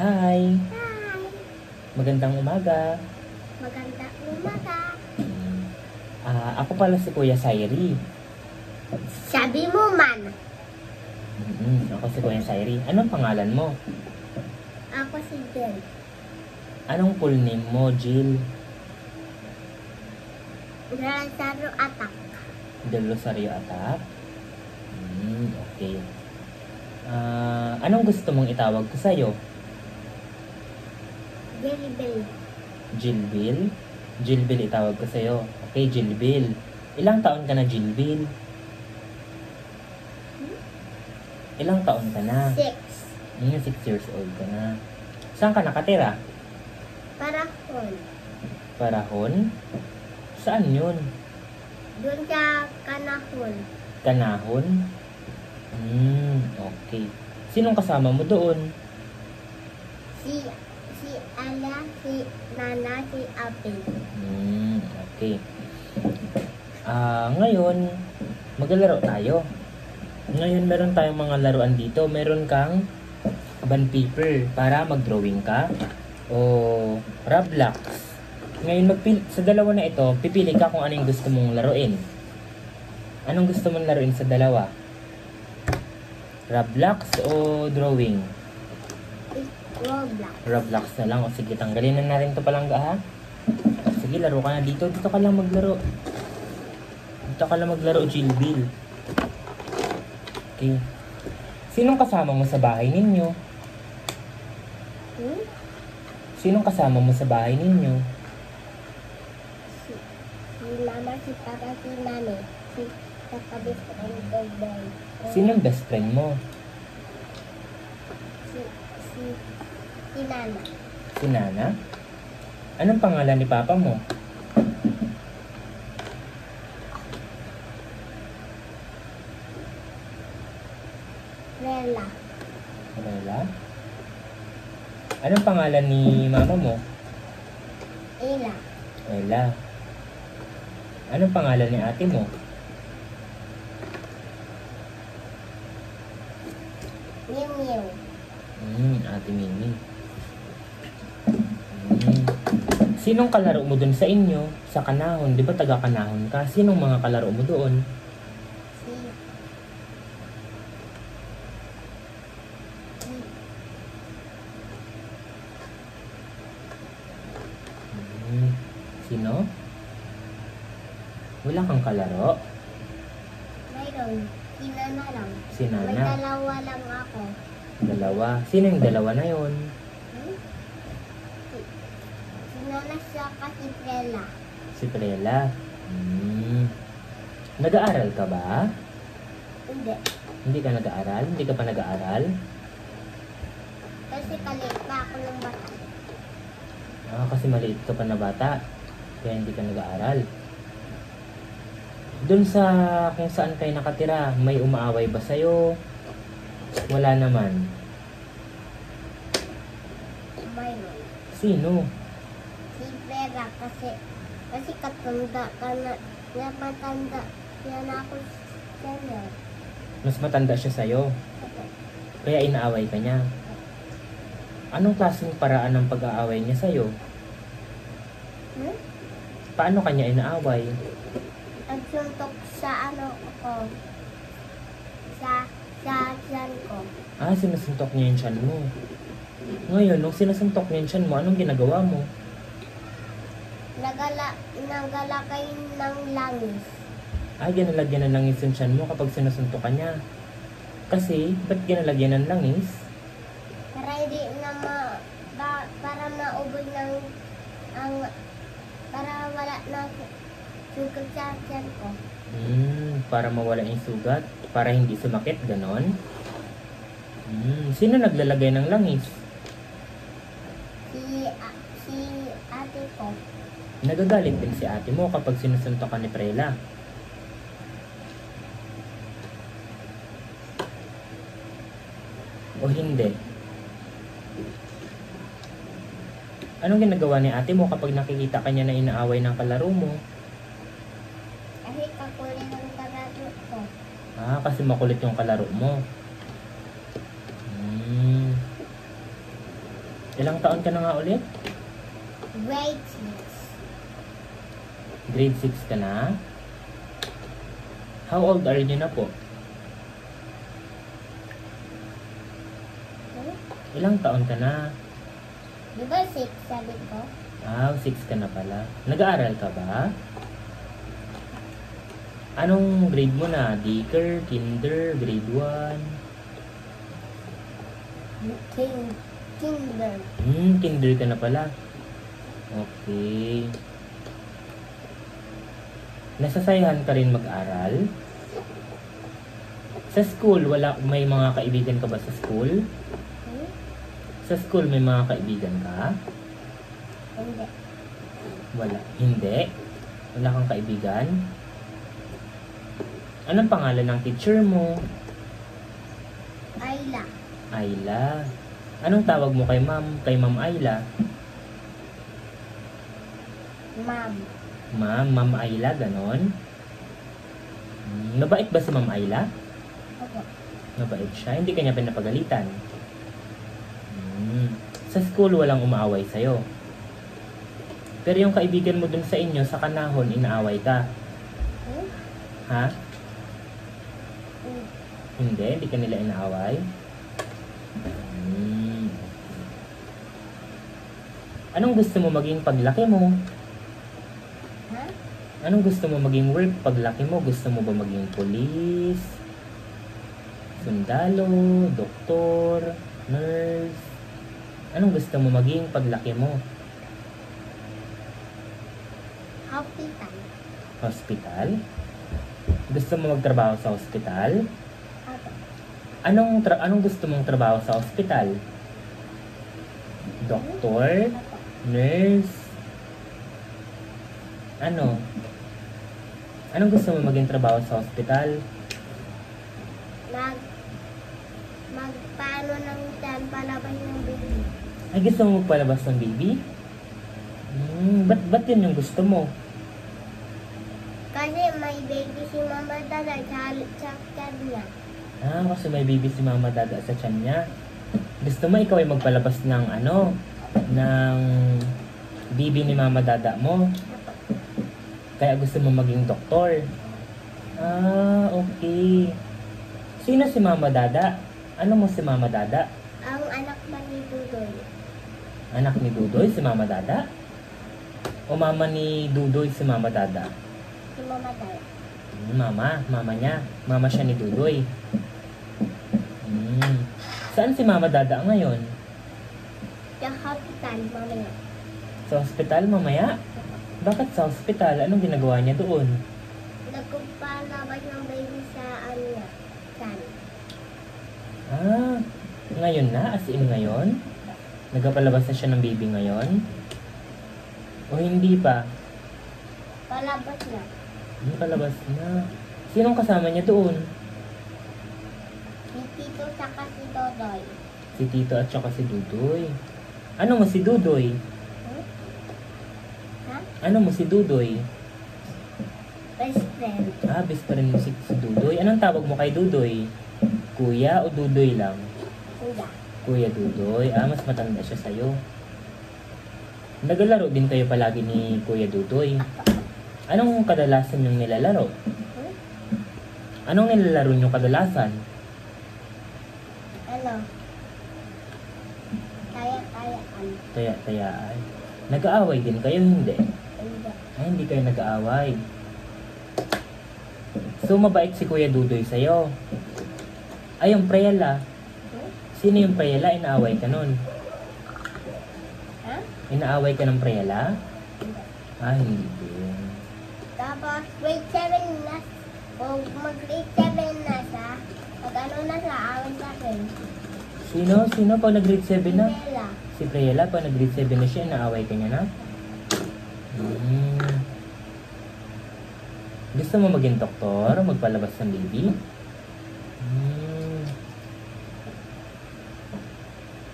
Hi! Hi! Magandang umaga! Magandang umaga. Ako pala si Kuya Sairi. Sabi mo man. Ako si Kuya Sairi. Anong pangalan mo? Ako si Jill. Anong full name mo, Jill? Lazaro Atak. Del Rosario Atak? Okay. Anong gusto mong itawag ko sa'yo? Jelly Bell. Jillbill? Jillbill itawag ko sa'yo. Okay, Jillbill. Ilang taon ka na, Jillbill? Ilang taon ka na? 6. 6 years old ka na. Saan ka nakatira? Parahon. Parahon? Saan yun? Doon sa Kanahon. Kanahon? Okay. Sinong kasama mo doon? Si Ala, si Nana, si Ape. Okay. Ngayon, maglalaro tayo. Ngayon, meron tayong mga laruan dito. Meron kang bond paper para mag-drawing ka o Roblox. Ngayon, sa dalawa na ito, pipili ka kung ano yung gusto mong laruin. Anong gusto mong laruin sa dalawa? Roblox o drawing? Roblox. Roblox na lang. O sige, tanggalin na natin ito palangga ha. Sige, laro ka na dito. Dito ka lang maglaro. Dito ka lang maglaro, Jillbill. Okay. Sinong kasama mo sa bahay ninyo? Sinong kasama mo sa bahay ninyo? Si Mama, si Papa, si Mami. Si Kakabis, and Boy. Sinong best friend mo? Si Nana. Si Nana? Anong pangalan ni Papa mo? Rela. Rela? Anong pangalan ni Mama mo? Ela. Ella. Anong pangalan ni ate mo? Mew Mew. Ate Mimi. Sinong kalaro mo dun sa inyo? Sa Kanahon? Di ba taga Kanahon ka? Sinong mga kalaro mo doon? Sino? Wala kang kalaro? Mayroon. Si Nana lang. Si May Nana. dalawa lang ako. Dalawa. Sino yung dalawa na yon? Si Nana siya kasi Prela. Si Prela. Nag-aaral ka ba? Hindi. Hindi ka nag-aaral? Hindi ka pa nag-aaral? Kasi kalit pa ako ng bata. Kasi maliit ka pa na bata. Kaya hindi ka nag-aaral. Doon sa kung saan kayo nakatira, may umaaway ba sa'yo? Wala naman. Mayroon. Sino? Si Prela kasi katanda ka na. Matanda. Yan ako senior. Mas matanda siya sa'yo. Kaya inaaway ka niya. Anong klaseng paraan ng pag-aaway niya sa'yo? Paano kanya inaaway? Nagsuntok sa ako. Sa tiyan ko. Sinusuntok niya yung tiyan mo. Ngayon, nung sinusuntok niya yung tiyan mo, anong ginagawa mo? Nagalakay ng langis. Ginalagyan ng langis yung tiyan mo kapag sinusuntok ka niya. Kasi, ba't ginalagyan ng langis? Para hindi na para maubos para wala na sugat sa tiyan ko. Para mawala yung sugat? Para hindi sumakit, ganon? Sino naglalagay ng langis? Si ate ko. Nagagalit din si ate mo kapag sinusuntok ka ni Prela. O hindi? Anong ginagawa ni ate mo kapag nakikita ka niya na inaaway ng kalaro mo? Kasi kakulit ang kalaro ko. Kasi makulit yung kalaro mo. Ilang taon ka na nga ulit? Grade 6. Grade 6 ka na? How old are you na po? Ilang taon ka na? Di ba 6 sabi ko? Ah, 6 ka na pala. Nag-aaral ka ba? Anong grade mo na? Daycare, kinder, grade 1? Kinder. Kinder ka na pala. Okay. Nasasayahan ka rin mag-aral? Sa school, may mga kaibigan ka ba sa school? Sa school, may mga kaibigan ka? Hindi. Wala. Hindi? Wala kang kaibigan? Anong pangalan ng teacher mo? Ayla. Ayla. Anong tawag mo kay ma'am? Kay ma'am Ayla? Ma'am. Ma'am Ayla, ganon? Mabait ba si ma'am Ayla? Opo. Mabait siya. Hindi kanya pinapagalitan. Sa school, walang umaaway sa'yo. Pero yung kaibigan mo dun sa inyo, sa kanahon, inaaway ka. Ha? Hindi ka nila inaaway. Anong gusto mo maging paglaki mo? Ha? Anong gusto mo maging work paglaki mo? Gusto mo ba maging police? Sundalo? Doktor? Nurse? Anong gusto mo maging paglaki mo? Hospital. Hospital? Gusto mo magtrabaho sa hospital? Opo. Anong gusto mong trabaho sa hospital? Doktor? Opo. Nurse? Ano? Anong gusto mo maging trabaho sa hospital? Magpaano ng tiyan palabas ng baby. Ay, gusto mo magpalabas ng baby? Ba't yun yung gusto mo? Kasi may baby si mama dada sa tiyan niya. Ah, kasi may baby si mama dada sa tiyan niya. Gusto mo ikaw ay magpalabas ng ng baby ni mama dada mo. Kaya gusto mo maging doktor. Ah, okay. Sino si mama dada? Ano mo si mama dada? Ang anak man ni Dudoy. Anak ni Dudoy si mama dada? O mama ni Dudoy si mama dada? Si mama dada. Mama niya. Mama siya ni Dudoy. Saan si mama dada ngayon? Sa hospital, mamaya. Sa hospital mamaya? Bakit sa hospital? Anong ginagawa niya doon? Nagpapalabas ng baby sa niya. Tiyan. Ah, ngayon na? As in ngayon? Nagpapalabas na siya ng baby ngayon? O hindi pa? Palabas na. Palabas na. Sinong kasama niya doon? Si Tito saka si Dodoy. Si Tito at saka si Dudoy. Ano mo si Dudoy? Ha? Ano mo si Dudoy? Best friend. Ah, best friend mo si Dudoy. Anong tawag mo kay Dudoy? Kuya o Dudoy lang? Kuya. Kuya Dudoy. Ah, mas matanda siya sa'yo. Naglalaro din kayo palagi ni Kuya Dudoy. Anong kadalasan yung nilalaro? Anong nilalaro nyo kadalasan? Ano? Taya-tayaan. Taya-tayaan. Nag-aaway din kayo, hindi? Hindi. Ay, hindi kayo nag-aaway. So, mabait si Kuya Dudoy sa'yo. Ay, yung Prela. Sino yung Prela? Inaaway ka nun. Ha? Inaaway ka ng Prela? Ah, hindi din. Tapos, grade 7 na. O mag-grade 7 na siya. Pag na siya, awin sa akin. Sino? Sino pag nag-grade 7 na? Bella. Si Prela, pag nag-grade 7 na siya, inaaway ka niya na? Gusto mo maging doktor? Magpalabas ng baby?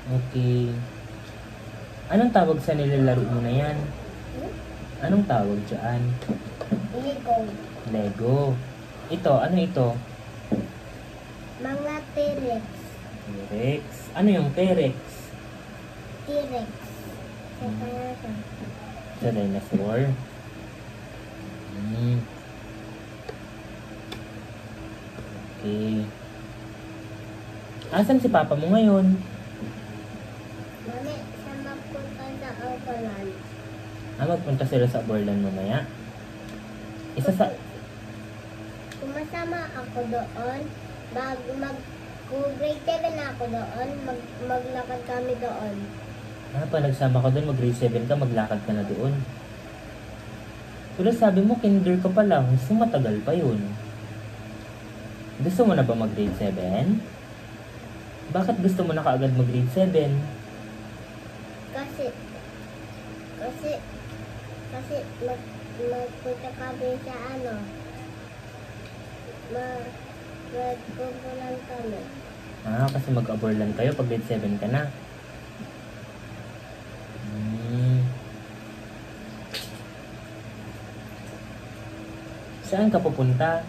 Okay. Anong tawag sa nilalaro mo na yan? Anong tawag dyan? Lego. Lego. Ito, ano ito? Mga T-Rex. T-Rex. Ano yung T-Rex? T-Rex. Sa Canada. Sa dinosaur. Hmm. Okay. Asan si papa mo ngayon? Mami, sa magpunta sa Overland. Magpunta sila sa Borland mamaya. Isa sa... Kumasama ako doon. Kung grade 7 na ako doon, maglakad kami doon. Pa nagsama ka doon, mag-grade 7 ka, maglakad ka na doon. Pero sabi mo, kinder ka pa lang, so matagal pa yun. Gusto mo na ba mag-grade 7? Bakit gusto mo na kaagad mag-grade 7? Kasi magpunta kami sa magkumpulan kami. Kasi mag-aborlan kayo pag grade 7 ka na. Saan ka pupunta?